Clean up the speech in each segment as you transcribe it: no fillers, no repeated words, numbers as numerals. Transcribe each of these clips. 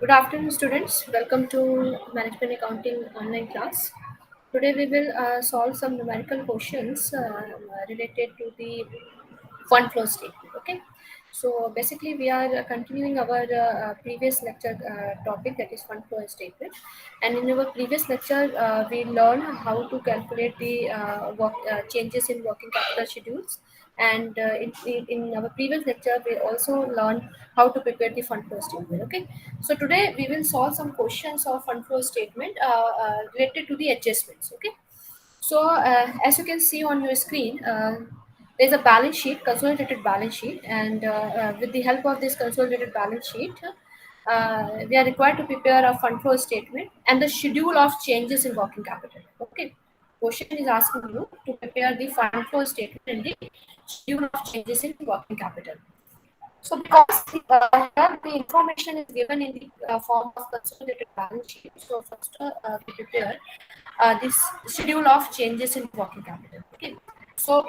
Good afternoon, students. Welcome to Management Accounting online class. Today we will solve some numerical questions related to the fund flow statement. Okay. So basically, we are continuing our previous lecture topic, that is fund flow statement. And in our previous lecture, we learned how to calculate the changes in working capital schedules. And in our previous lecture, we also learned how to prepare the fund flow statement. Okay. So today we will solve some questions of fund flow statement related to the adjustments. Okay. So as you can see on your screen, there's a balance sheet, consolidated balance sheet, and with the help of this consolidated balance sheet, we are required to prepare a fund flow statement and the schedule of changes in working capital. Okay. Question is asking you to prepare the fund flow statement and the schedule of changes in working capital. So because here the information is given in the form of consolidated balance sheet, so first we prepare this schedule of changes in working capital. Okay. So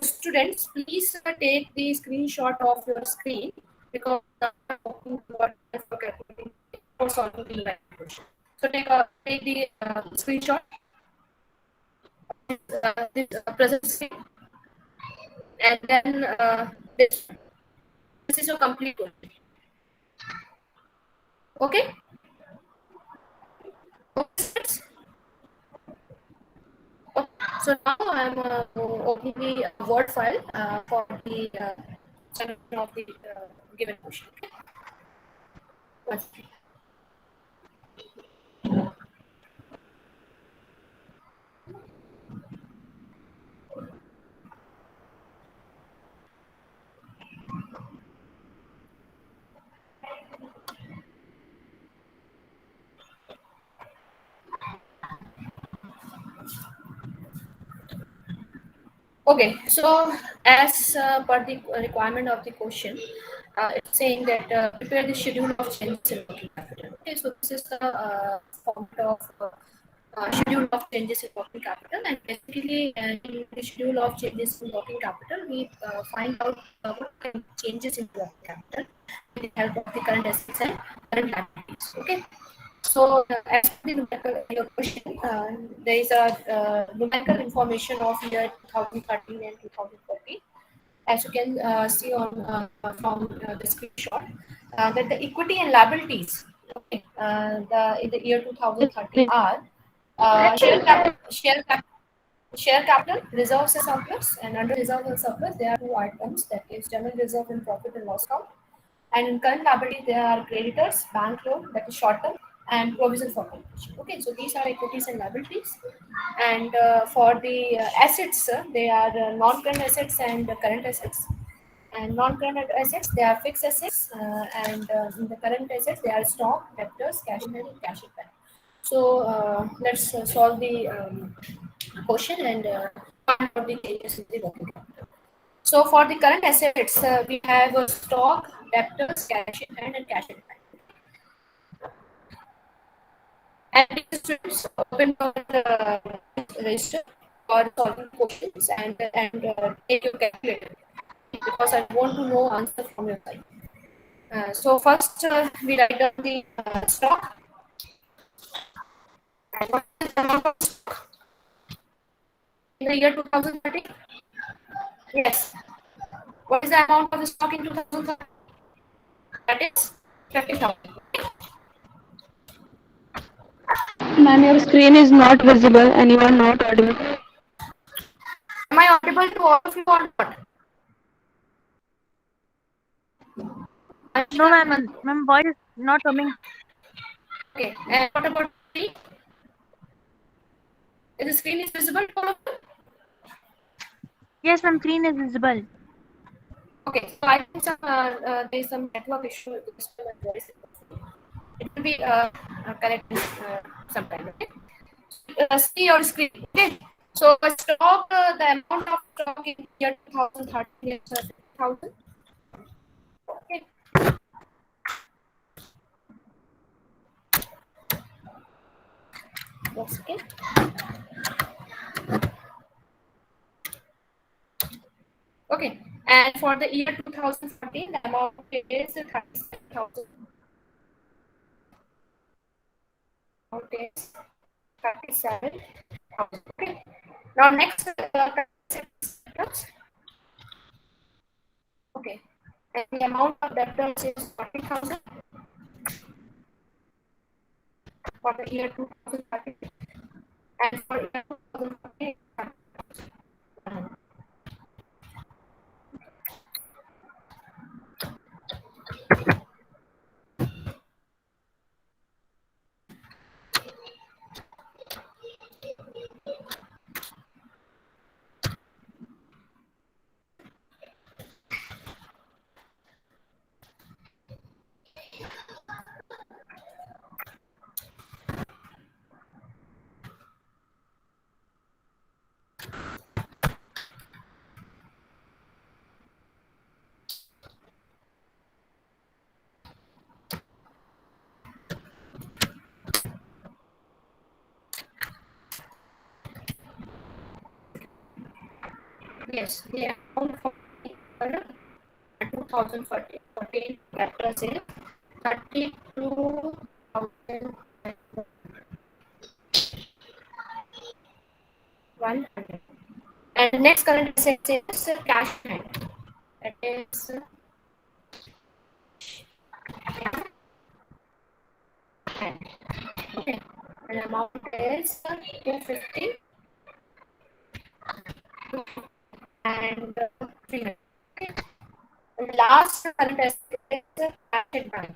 students, please take the screenshot of your screen because I'm talking about for calculating for solving the live question. So take the screenshot. This present screen, and then this is your complete question. Okay. So now I'm opening the Word file for the solution of the given question. Okay. One second. Okay, so as per the requirement of the question, it's saying that prepare the schedule of changes in working capital. Okay, so this is the format of schedule of changes in working capital, and basically in the schedule of changes in working capital, we find out what kind of changes in working capital with the help of the current assets and current liabilities. Okay. So, as per the your question, there is a numerical information of year 2013 and 2014. As you can see on from the screenshot, that the equity and liabilities, okay, in the year 2013 are share capital, reserves and surplus, and under reserves and surplus there are two items, that is general reserve and profit and loss account. And in current liability, there are creditors, bank loan, that is short term, and provision for completion. Okay, so these are equities and liabilities. And for the assets, they are non-current assets and current assets. And non-current assets, they are fixed assets, and in the current assets, they are stock, debtors, cash in hand, and cash in bank. So let's solve the question and find out the changes in the working capital. So for the current assets, we have stock, debtors, cash in hand, and cash in bank. And students open your register for solving questions and take your calculator, because I want to know answer from your side. So first we write down the stock. And what is the amount of stock in the year 2013? Yes. What is the amount of stock in 2013? That is 50,000. Ma'am, your screen is not visible and you are not audible. Am I audible to all of you or not? No, ma'am, voice is not coming. Okay, and what about screen? Is the screen is visible to all of you? Yes, ma'am, screen is visible. Okay, so I think there is some network issue with this one. It will be corrected sometime. Okay, see your screen. Okay, so stock, the amount of stock in year 2013 is 50,000. Okay. Once again. Okay, and for the year 2014, the amount is 37,000. amount is 37,000. Okay. Now next okay, and the amount of debtors is 40,000 for the year 2030, and for year 2040. Yes, the amount for 2014 debtors is 32,100. And next current assets is cash hand. That is hand. Okay. And amount is 250 and 300. Okay. And last current asset is cash at bank.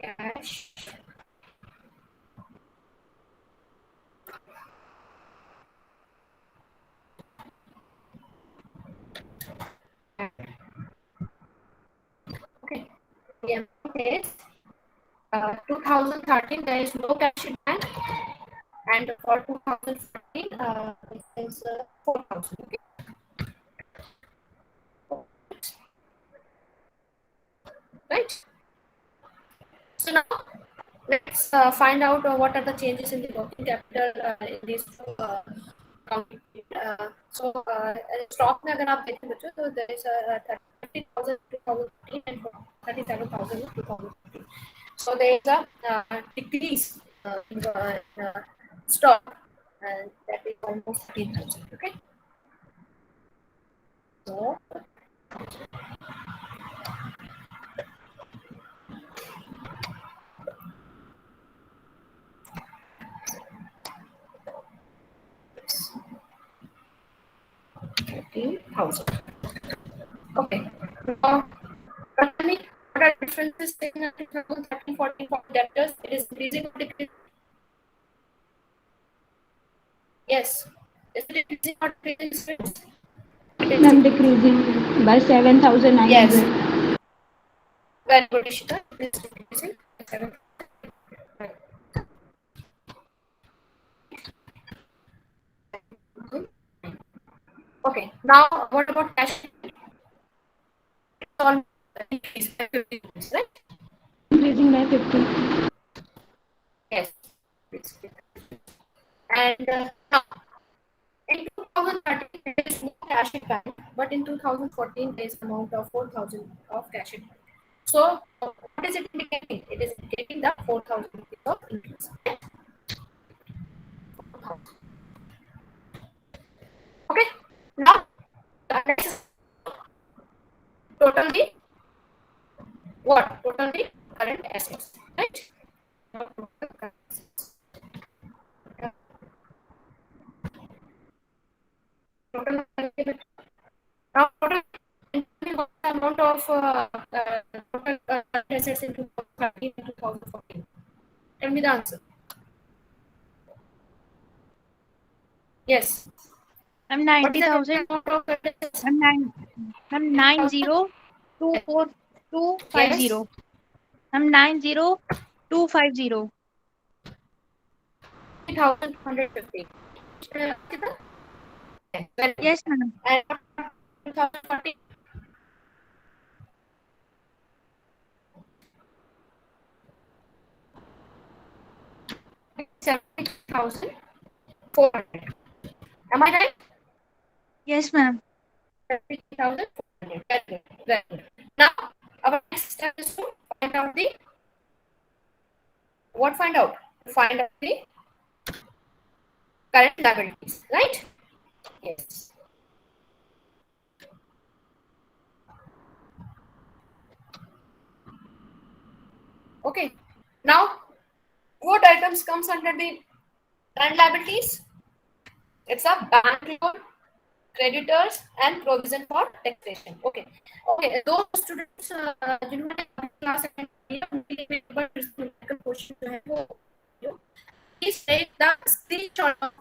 Cash. Okay. The amount is 2013 there is no cash in bank, and for 2014 this is 4,000. Okay. Right. So now let's find out what are the changes in the working capital in these two accounting. Stock में अगर आप देखें बच्चों तो there is 30,000 2015 and 37,000 in 2015. So there is a decrease in the stock, and that is almost 15,000. Okay. So $15,000. Okay. What are differences taken up in 2013, 14 for debtors? It is increasing or decreasing? Yes. Is it increasing or decreasing? I'm decreasing by 7,900. Yes. Very good, Ishita. It is decreasing. Okay. Now, what about cash? It's all decreased by 50, right? Increasing by 50. Yes. And now, in 2013, there is no cash in bank, but in 2014, there is amount of 4,000 of cash in bank. So, what is it indicating? It is indicating that 4,000 rupees of increase. Okay. Now, let's total the what? Total the current assets, right? Total now total what the amount of total assets in 2013 and 2014? Tell me the answer. Yes. I'm What is the 90,000. amount of assets? I'm 90,24250. I'm 90,250. 3,250. Yes, ma'am. And 2014. 70,400. Am I right? Yes, ma'am. 70,400. Very good. Very good. Now, our next step is to find out the what find out the current liabilities, right? Yes. Okay. Now, what items comes under the current liabilities? It's a bank loan, creditors, and provision for taxation. Okay. Okay. Those students, जिन्होंने class attend किया, उनके लिए paper numerical question जो है वो please take the screenshot of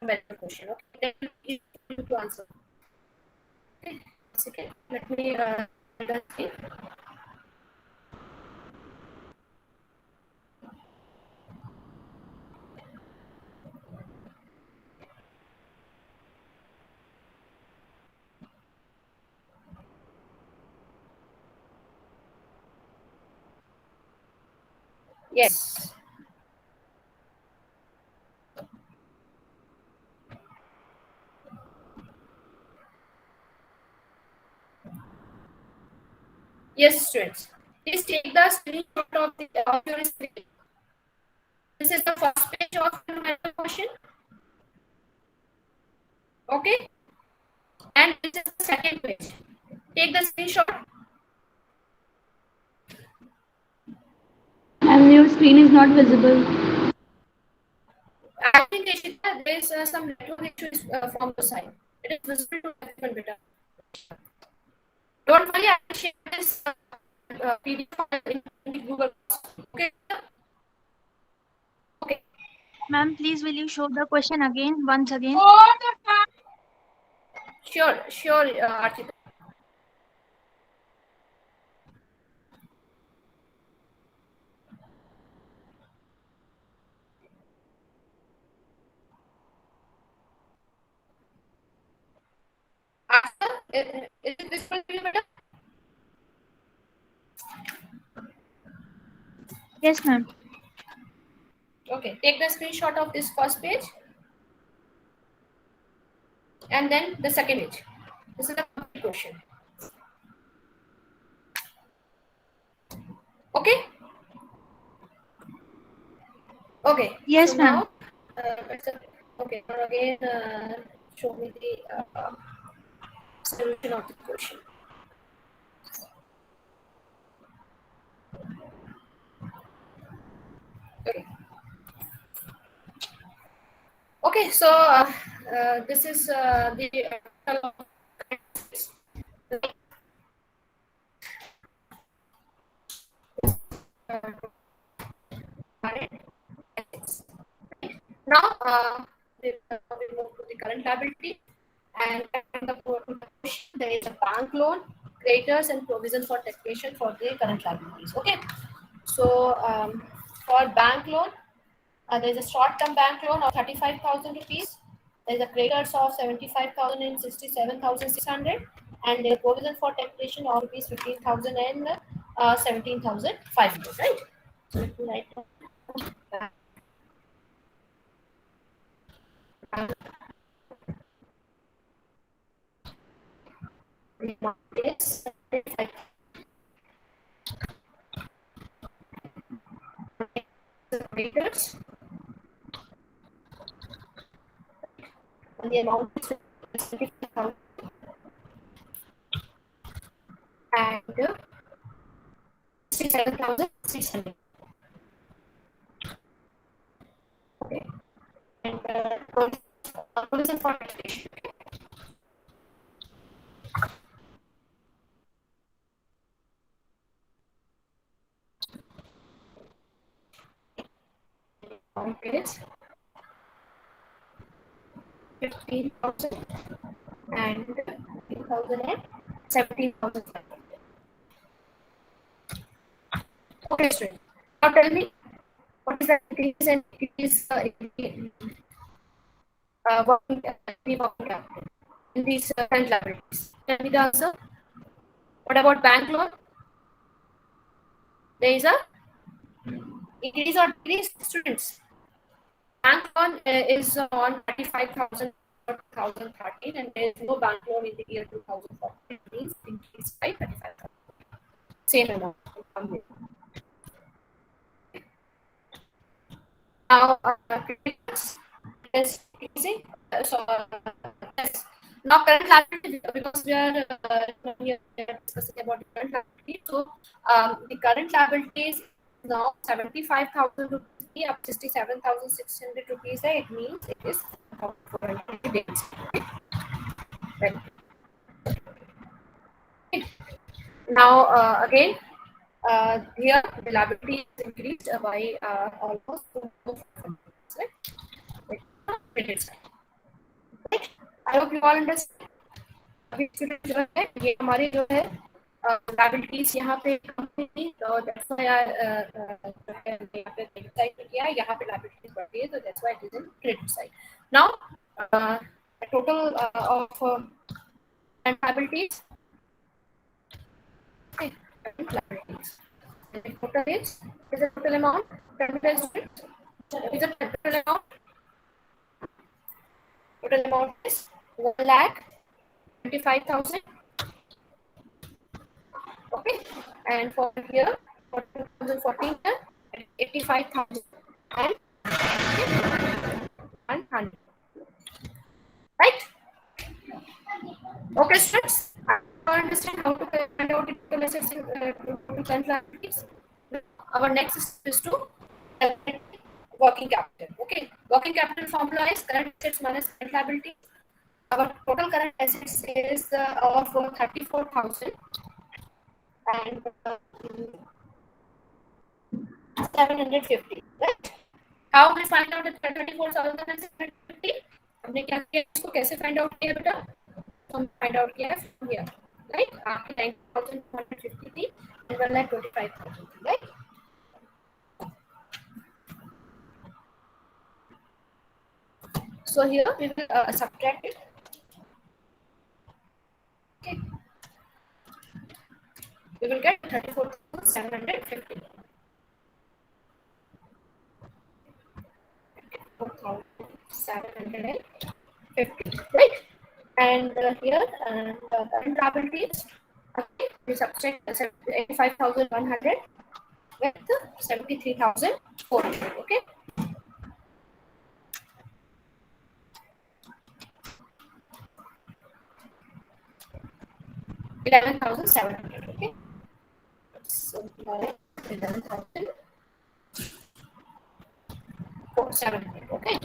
numerical question. Okay. Then you need to answer. Okay. Okay. Let me see. Yes. Yes, students. Please take the screenshot of your screen. This is the first page of the numerical question. Okay. And this is the second page. Take the screenshot. And your screen is not visible. I think there is some network issues from the side. It is visible to everyone better. Don't worry, I will share this PDF in Google. Okay. Okay. Ma'am, please will you show the question again, once again? Sure, Archita. Is it visible to you, madam? Yes, ma'am. Okay, take the screenshot of this first page and then the second page. This is the complete question. Okay? Okay. Yes, so ma'am. now, okay, now again, show me the solution of the question. Okay. Okay, so this is the now we move to the current liability, and in the question there is a bank loan, creditors, and provision for taxation for the current liabilities. Okay, so for bank loan, there is a short-term bank loan of 35,000 rupees. There is a creditors of 75,000 and 67,600, and the provision for taxation of rupees 15,000 and 17,500. Right. So let me write down. Yes. Creditors. And the amount is 75,000 and 67,600. Okay. And provision for taxation. Okay. 15,000 and 15,000 and 17,500. Okay, student. Now tell me, what is the increase and decrease working capital in these current liabilities? Tell me the answer. What about bank loan? There is a increase or decrease, students. Bank loan is on 35,000 for 2013, and there is no bank loan in the year 2014. It means increase by 35,000. Same amount. Now, credits is easy. Yes. Now, current liability, because we are discussing about the current liability. So, the current liabilities is now 75,000 rupees up 67,600 rupees. It means it is about 400 days. Right. Now, again, here the liability is increased by almost 2,500, right? Credit side. Right? I hope you all understand. अभी student जो है ये हमारे जो है liabilities यहाँ पे कम थी तो that's why यहाँ पे credit side पे किया है यहाँ पे liabilities बढ़ गई है तो that's why it is in credit side. Now a total of liabilities. Okay, liabilities. The total is the total amount. Total is the total amount. Total amount is 1,25,000. Okay, and for here for 2014 85,000 and 100. Right? Okay, students. I understand how to find out the total assets in current liabilities. Our next step is to calculate working capital. Okay, working capital formula is current assets minus current liabilities. Our total current assets is of 34,000 and 750. Right? How we find out the 34,750? हमने क्या किया इसको कैसे find out किया बेटा? हम find out किया from here, right? आपकी 9,250 थी and 1,25,000, right? So here we will subtract it. Okay. We will get 34,750. 4,750, right? And here the current liabilities. Okay, we subtract 85,100 with 73,400. Okay. $11,700. Okay. So 11,700. Okay.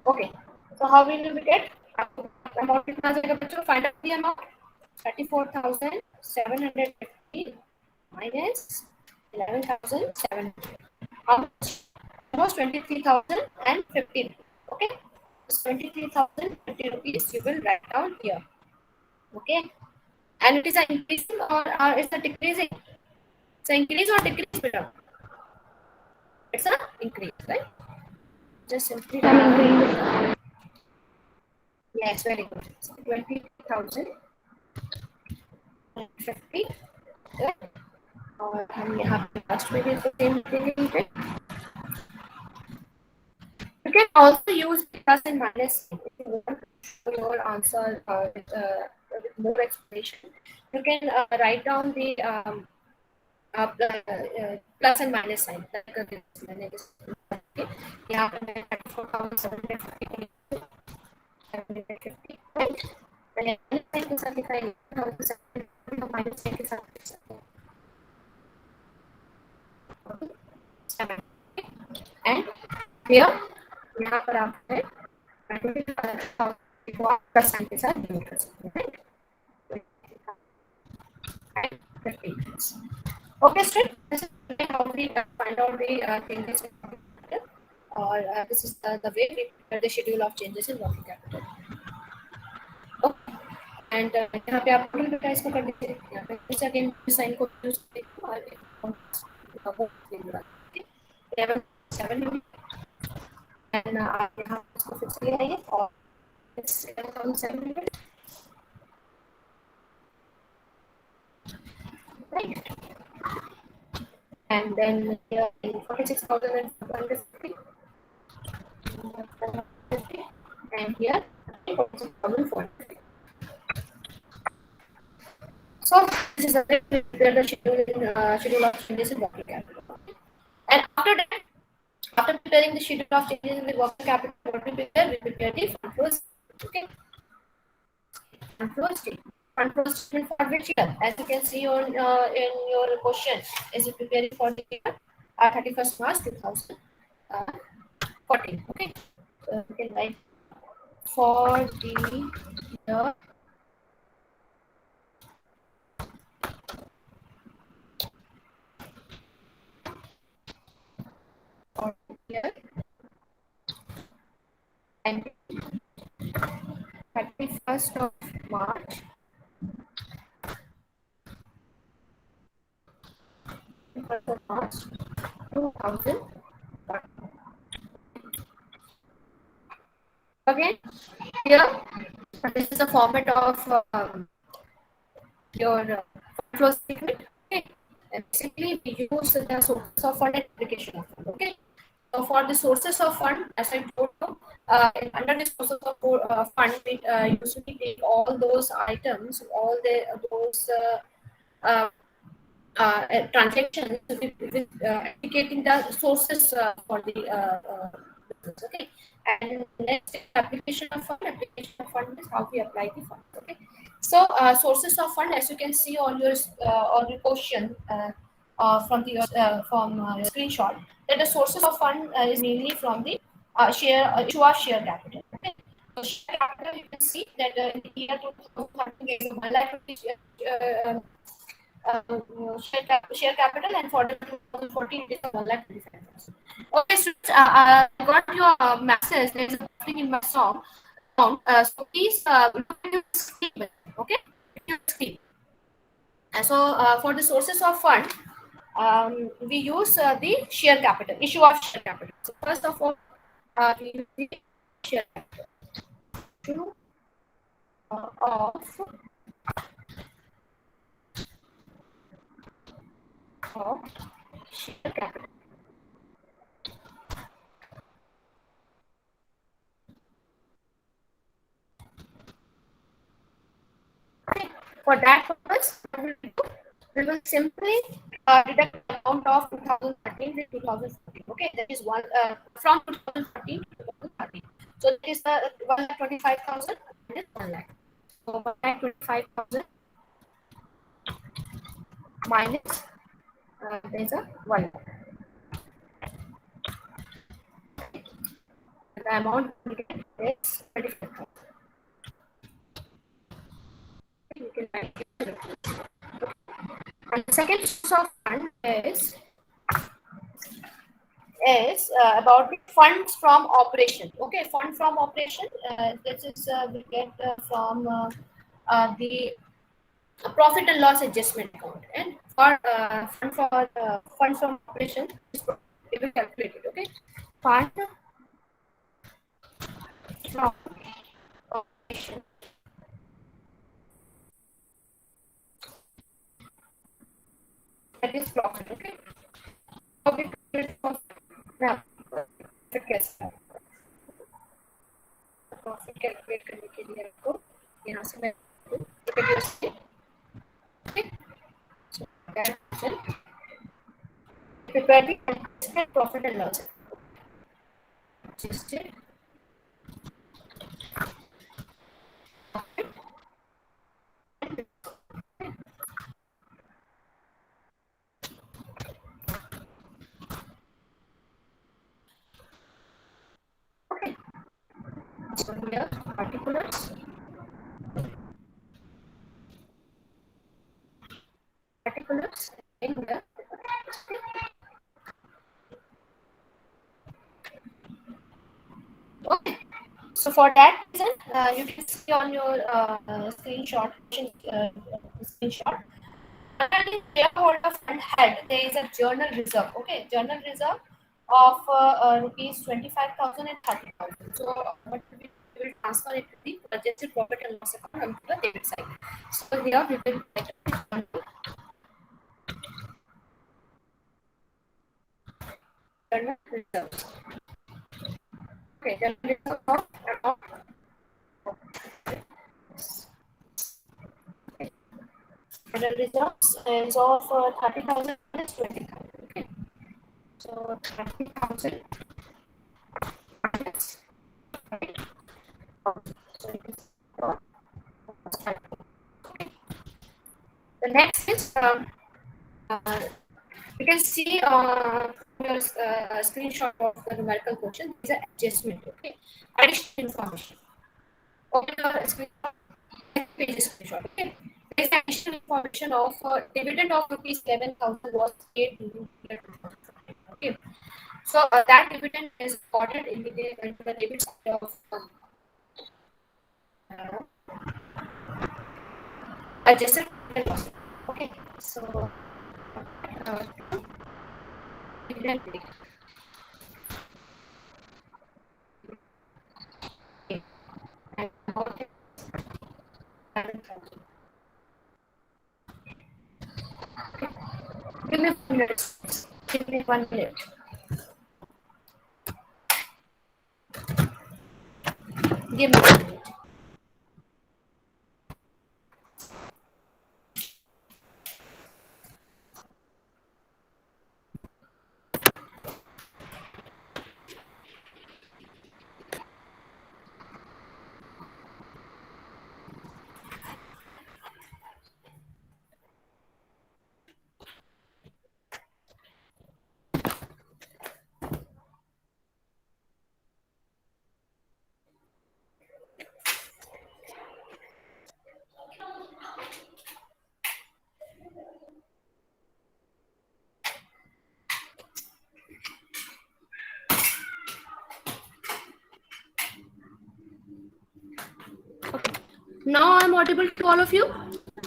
Okay. So how will we get amount? कितना जाएगा बच्चों? Find out the amount. 34,750 minus 11,700. How much? Almost 23,015. Okay. So 23,050 rupees you will write down here. Okay. And it is an increasing or it's a decreasing? It's an increase or decrease, better? It's an increase, right? Just simply. Yes, very good. So 20,050. और हम यहाँ पे last में भी same thing लिखेंगे. You can also use plus and minus if you want your answer with more explanation. You can write down the plus and minus sign. Okay. यहाँ पे 34,750 right? And के साथ लिखाएंगे 1,750 minus के साथ and here यहाँ पर आप है प्लस साइन के साथ डिवाइड कर सकते हैं. Okay, student. This is how we find out the changes in working capital, or this is the way we prepare the schedule of changes in working capital. Okay. And यहाँ पे आप total इसको कर दीजिए. यहाँ पे फिर से अगेन साइन को यूज करेंगे और वो देंगे. 11,700 and आप यहाँ इसको फिर से ले आइए और 11,700. Right. And then here 46,150 and here 46,450. So this is a schedule of changes in working capital. And after that, After preparing the schedule of changes in the working capital, what we prepare the fund flow statement. Okay. Fund flow statement. Fund flow statement for which year? As you can see on in your question, is it preparing for the year 31st March 2014. Okay. So you can write for the year for the year and 31st of March 2000. Again, here this is the format of your fund flow statement. Okay, and basically we use the sources of fund and application of fund. Okay, so for the sources of fund, as I told you, under the sources of fund, we usually take all those items, all those transactions with indicating the sources for the business. Okay, and next application of fund. Application of fund is how we apply the fund. Okay, so sources of fund, as you can see on your question from your screenshot, that the sources of fund is mainly from the issue of share capital. Okay, so share capital, you can see that in the year 2013 there is 1 lakh rupees share capital, and for the 2014 it is 1,25,000. Okay, students, I got your message. There is something in my song. So please look at your screen. Okay, your screen. And so for the sources of fund, we use the share capital, issue of share capital. So first of all, we use the share capital. Issue of share capital. Okay. For that purpose, we will simply deduct the amount of 2013 to 2014. Okay, that is one from 2014 to 2013. So that is 1,25,000. That is 1 lakh. So 1,25,000 minus there is a 1 lakh. The amount we get is 25,000. You can write it. And the second source of fund is about the funds from operation. Okay, fund from operation. This is we get from the profit and loss adjustment account, and for funds from operation, it will calculate it. Okay, fund from operation. That is profit. Okay. Profit now, profit calculate करने के लिए आपको यहाँ से मैं prepare the adjusted profit and loss. Adjusted profit. Okay. So here particulars. Particulars in here. Okay. So for that reason, you can see on your screenshot. Under the shareholder fund head, there is a journal reserve. Okay, journal reserve of rupees 25,000 and 30,000. So what we will transfer it to the adjusted profit and loss account on the debit side. So here we will get journal reserve. Okay, journal reserve of journal reserves is of 30,000 minus 20,000. Okay, so 30,000 minus. Right? So the next is you can see your screenshot of the numerical quotient. Is an adjustment. Okay, additional information. Open your screenshot. Page screenshot. Okay, there is additional information of dividend of rupees 11,000 was paid during year 2014. Okay, so that dividend is recorded in the debit side of adjusted loss. Okay, so dividend paid. Okay. And about it, 11,000. Okay. Give me 1 minute. Give me 1 minute. Give me 1 minute. Now I'm audible to all of you.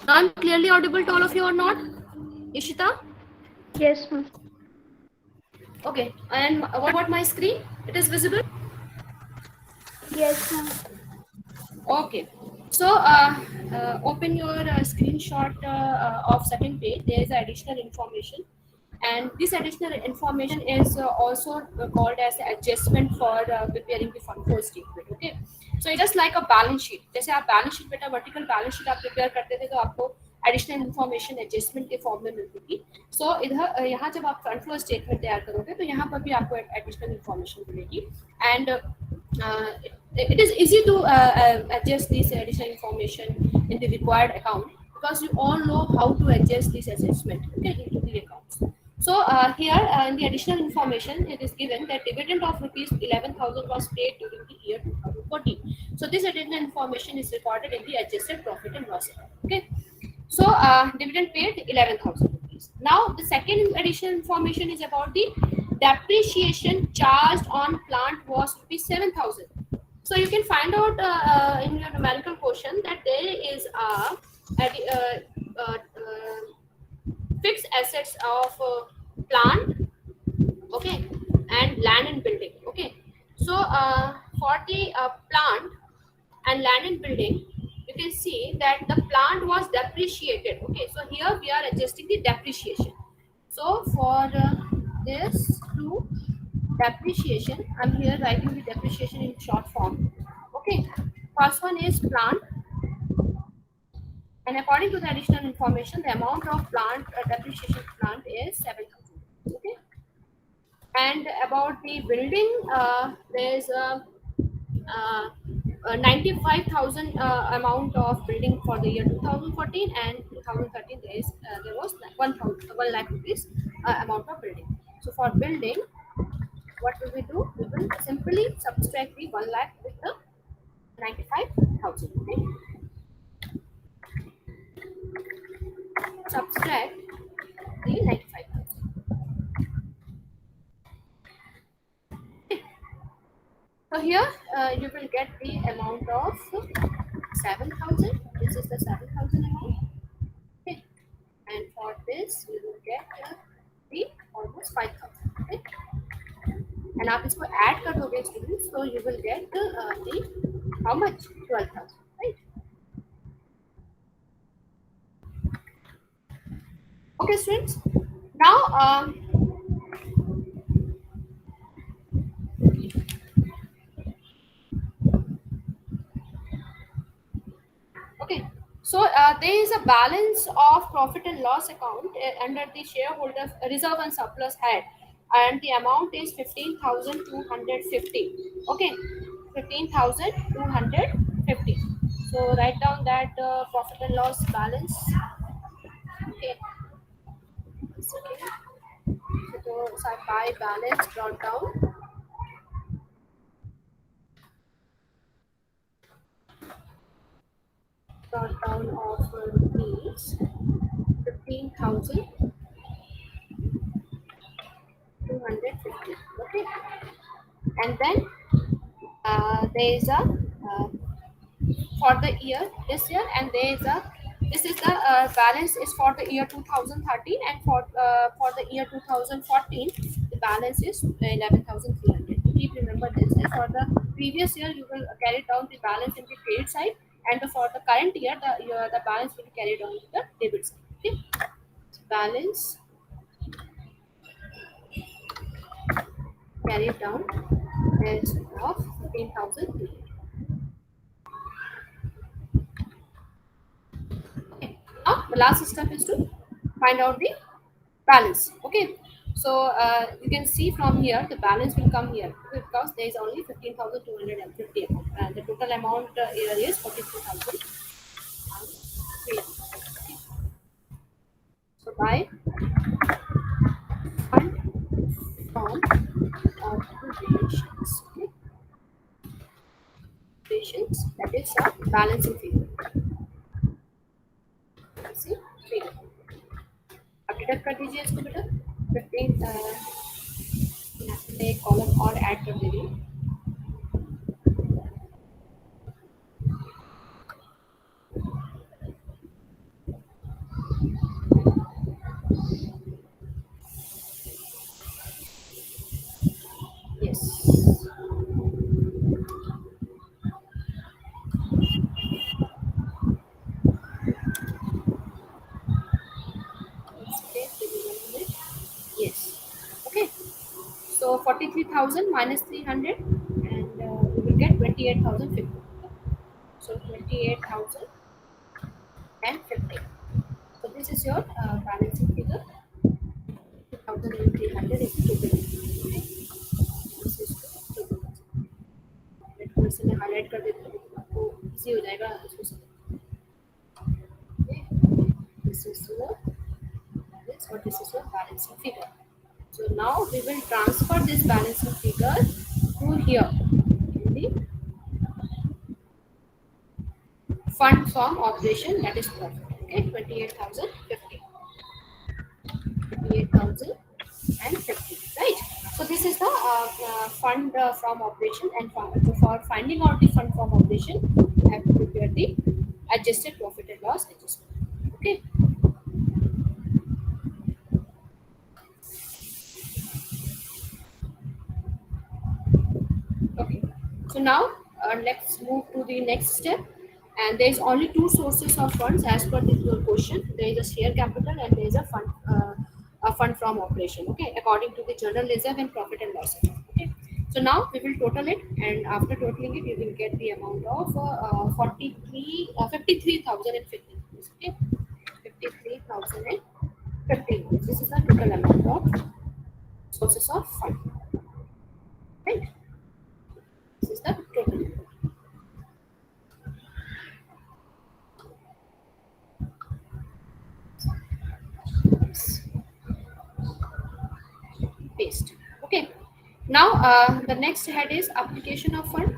Now I'm clearly audible to all of you or not? Ishita? Yes, ma'am. Okay. And what about my screen? It is visible? Yes, ma'am. Okay. So open your screenshot of second page. There is additional information. And this additional information is also called as adjustment for preparing the fund flow statement. Okay, so it's just like a balance sheet. जैसे आप balance sheet बेटा vertical balance sheet आप prepare करते थे तो आपको additional information adjustment के form में मिलती थी. So इधर यहाँ जब आप fund flow statement तैयार करोगे तो यहाँ पर भी आपको additional information मिलेगी. And it is easy to adjust this additional information in the required account because you all know how to adjust this adjustment, okay, into the accounts. So here in the additional information, it is given that dividend of rupees 11,000 was paid during the year 2014. So this additional information is recorded in the adjusted profit and loss account. Okay. So dividend paid 11,000 rupees. Now the second additional information is about the depreciation charged on plant was rupees 7,000. So you can find out in your numerical quotient that there is fixed assets of plant, okay, and land and building. Okay, so for the plant and land and building, you can see that the plant was depreciated. Okay, so here we are adjusting the depreciation. So for this to depreciation, I'm here writing the depreciation in short form. Okay, first one is plant, and according to the additional information, the amount of plant depreciation plant is 7,000. Okay, and about the building, there's a 95,000 amount of building for the year 2014, and 2013 there was 1 lakh rupees amount of building. So for building, what will we do? We will simply subtract the 1 lakh with the 95,000. Okay, subtract the 95,000. So here you will get the amount of 7,000. This is the 7,000 amount. Okay, and for this you will get the almost 5,000. Okay, and आप इसको add कर दोगे students, so you will get the how much? 12,000. Right? Okay, students. Now okay, so there is a balance of profit and loss account under the shareholders reserve and surplus head and the amount is 15,250. Okay, 15,250. So write down that profit and loss balance. Okay, it's okay. So I buy balance brought down of rupees 15,250. Okay, and then there is a for the year this year, and there is a this is the balance is for the year 2013, and for the year 2014 the balance is 11,300. Keep remember this, and for the previous year you will carry down the balance in the credit side, and for the current year the balance will be carried on to the debit side. Okay, balance carried down is of 15,300. Okay. Now the last step is to find out the balance. Okay, so you can see from here the balance will come here because there is only 15,250 amount, and the total amount here is 43,000. So by fund from operations, okay, operations, that is a balancing figure. See figure. अब deduct कर दीजिए इसको बेटा 15 एक column और add कर दीजिए. Yes. Yes. Okay. So 43,000 minus 300, and we will get 28,050. So 28,050. So this is your balancing figure. 2,300 is total. Okay. This is total. थोड़े से मैं हाईलाइट कर देती हूँ, आपको इजी हो जाएगा इसको समझना. Okay. This is your balance, or this is your balancing figure. So now we will transfer this balancing figure to here in the fund from operation, that is profit. Okay, 28,050. 28,050, right? So this is the fund from operation, and for finding out the fund from operation, I have to prepare the adjusted profit and loss adjustment. Okay. Okay. So now let's move to the next step. And there is only two sources of funds as per your question. There is a share capital and there is a fund from operation. Okay, according to the general reserve and profit and loss account. Okay. So now we will total it, and after totaling it, you will get the amount of 53,050. Okay, 53,050. This is the total amount of sources of fund. Right. This is the total. Paste. Okay. Now the next head is application of fund.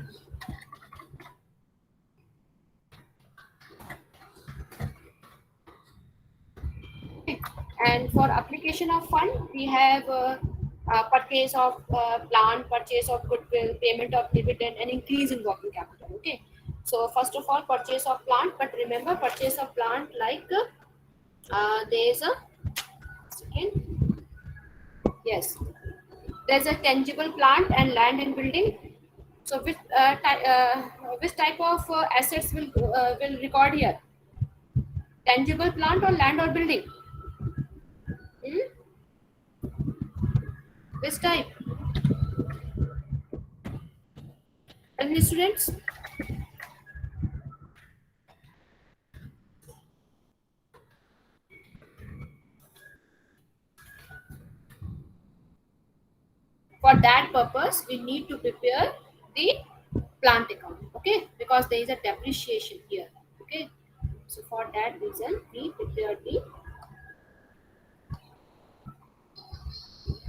Okay. And for application of fund, we have purchase of plant, purchase of goodwill, payment of dividend, and increase in working capital. Okay. So first of all, purchase of plant. But remember, purchase of plant, like there is a second. Yes, there's a tangible plant and land and building. So which type of assets will record here? Tangible plant or land or building? Hmm? Which type? Tell me, students. For that purpose, we need to prepare the plant account, okay, because there is a depreciation here, okay. So for that reason, we prepare the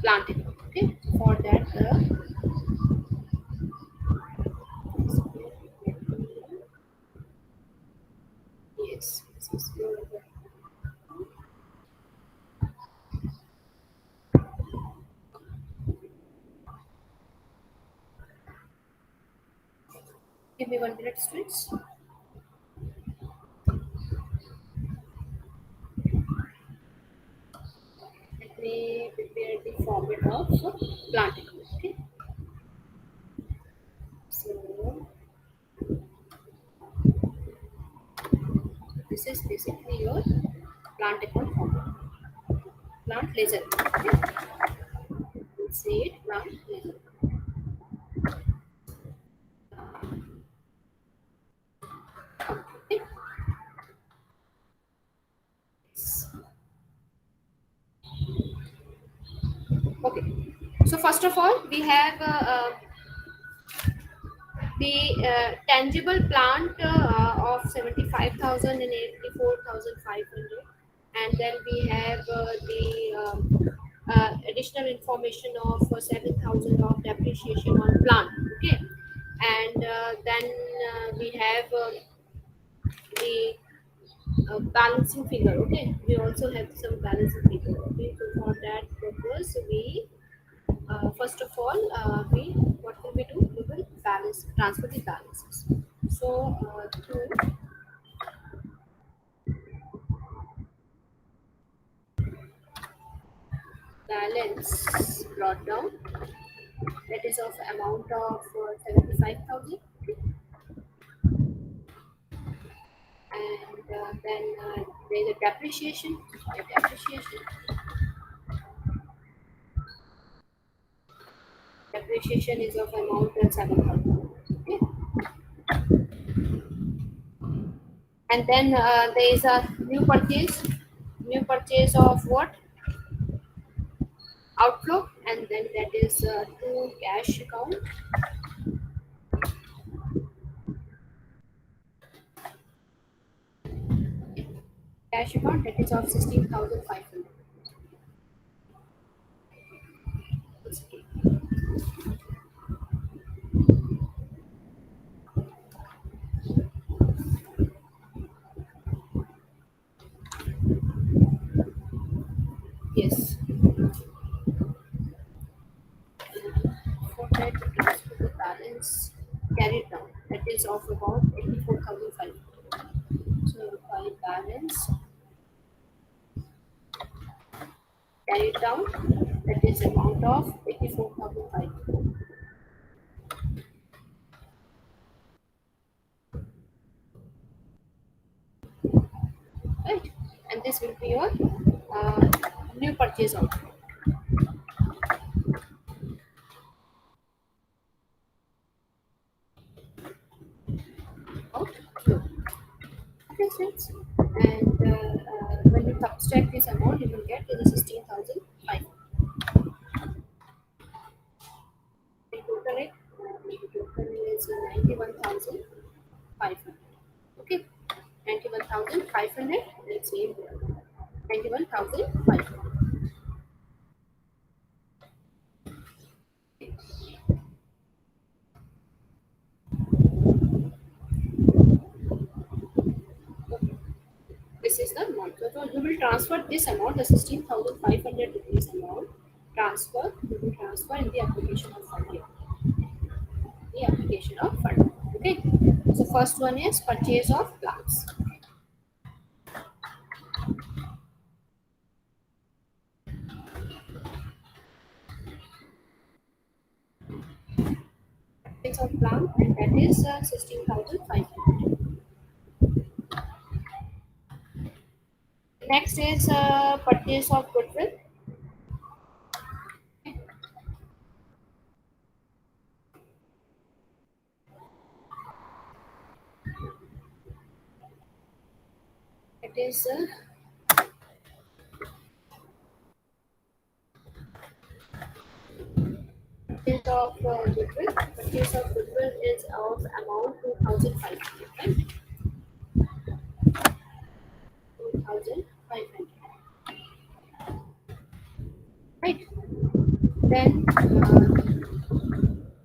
plant account, okay. For that, yes, this is your, give me 1 minute, students. Let me prepare the format of plant account, okay. So this is basically your plant account format. Plant ledger, okay. We'll say it plant ledger. Okay. Okay. So first of all, we have the tangible plant of 75,000 and 84,500, and then we have the additional information of 7,000 of depreciation on plant, okay, and then we have the balancing figure, okay. We also have some balancing figure, okay. So for that purpose, we first of all, we what will we do? We will balance, transfer the balances. So to balance brought down, that is of amount of 75,000, and then there is a depreciation. Depreciation is of amount of 7,000. Okay. And then there is a new purchase. New purchase of what? Outflow, and then that is to cash account. Cash account, that is of 16,500. Yes. For that, transfer the balance carried down, that is of about 84,500. So by balance carried down, that is amount of 84,500. Right, and this will be your new purchase outflow. Outflow. Okay, friends. And when you subtract this amount, you will get to the 16,500. The total is 91,500. Okay, 91,500. Let's say 91,500. This is the amount. So you will transfer this amount, the 16,500 rupees amount. You will transfer in the application of fund here. The application of fund. Okay. So first one is purchase of plants. Purchase of plant, and that is 16,500. Next is purchase of goodwill. It is of goodwill. Purchase of goodwill is of amount 2,500. Right? 2,500. Right. Then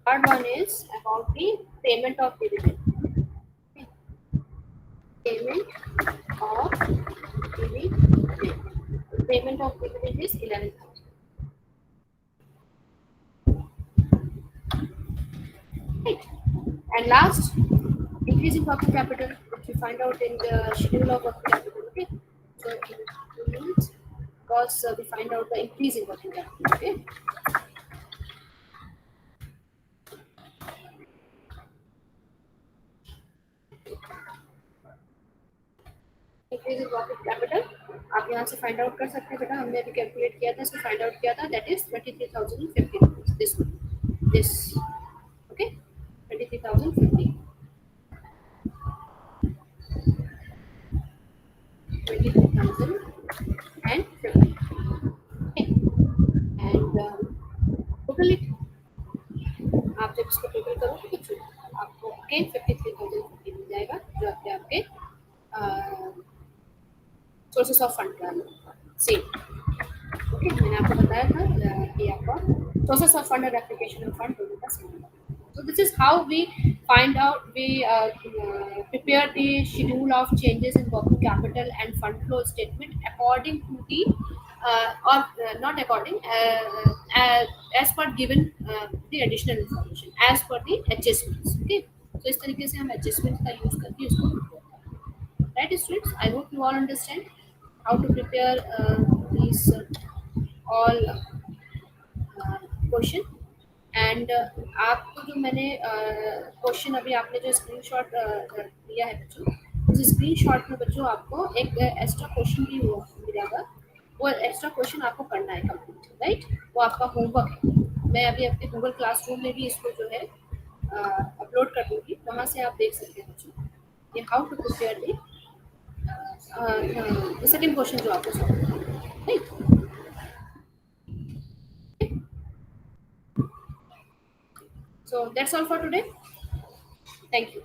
third one is about the payment of dividend. Okay. Payment of dividend. Payment of dividend is 11,000. Right. And last, increasing working capital, which we find out in the schedule of working capital. Okay. So because we find out the increase in working capital. Okay. Increase in working capital. आप यहाँ से find out कर सकते हैं बेटा. हमने अभी calculate किया था, इसको find out किया था. That is 23,050 rupees. This one. This. Okay. 23,050. 23,050. Okay. And total it. आप जब इसको टोटल करोगे तो आपको अगेन 53,050 मिल जाएगा, जो आपके सोर्सेस ऑफ फंड का सेम. ओके, मैंने आपको बताया था कि आपका सोर्सेस ऑफ फंड और एप्लीकेशन ऑफ फंड दोनों का same. So this is how we find out, we prepare the schedule of changes in working capital and fund flow statement according to the not according as per given the additional information as per the adjustments. Okay, so इस तरीके से हम adjustments का use करके इसको prepare करते हैं. Right, students? I hope you all understand how to prepare these all question. And आपको जो मैंने क्वेश्चन अभी आपने जो स्क्रीनशॉट दिया है बच्चों, उस स्क्रीनशॉट में बच्चों आपको एक एक्स्ट्रा क्वेश्चन भी मिलेगा. वो एक्स्ट्रा क्वेश्चन आपको करना है कंप्लीट. राइट, वो आपका होमवर्क है. मैं अभी अपने गूगल क्लासरूम में भी इसको जो है अपलोड कर दूँगी, वहाँ से आप देख सकते हैं बच्चों कि how to prepare the second question जो आपको सॉल्व करना है. Right. So that's all for today. Thank you.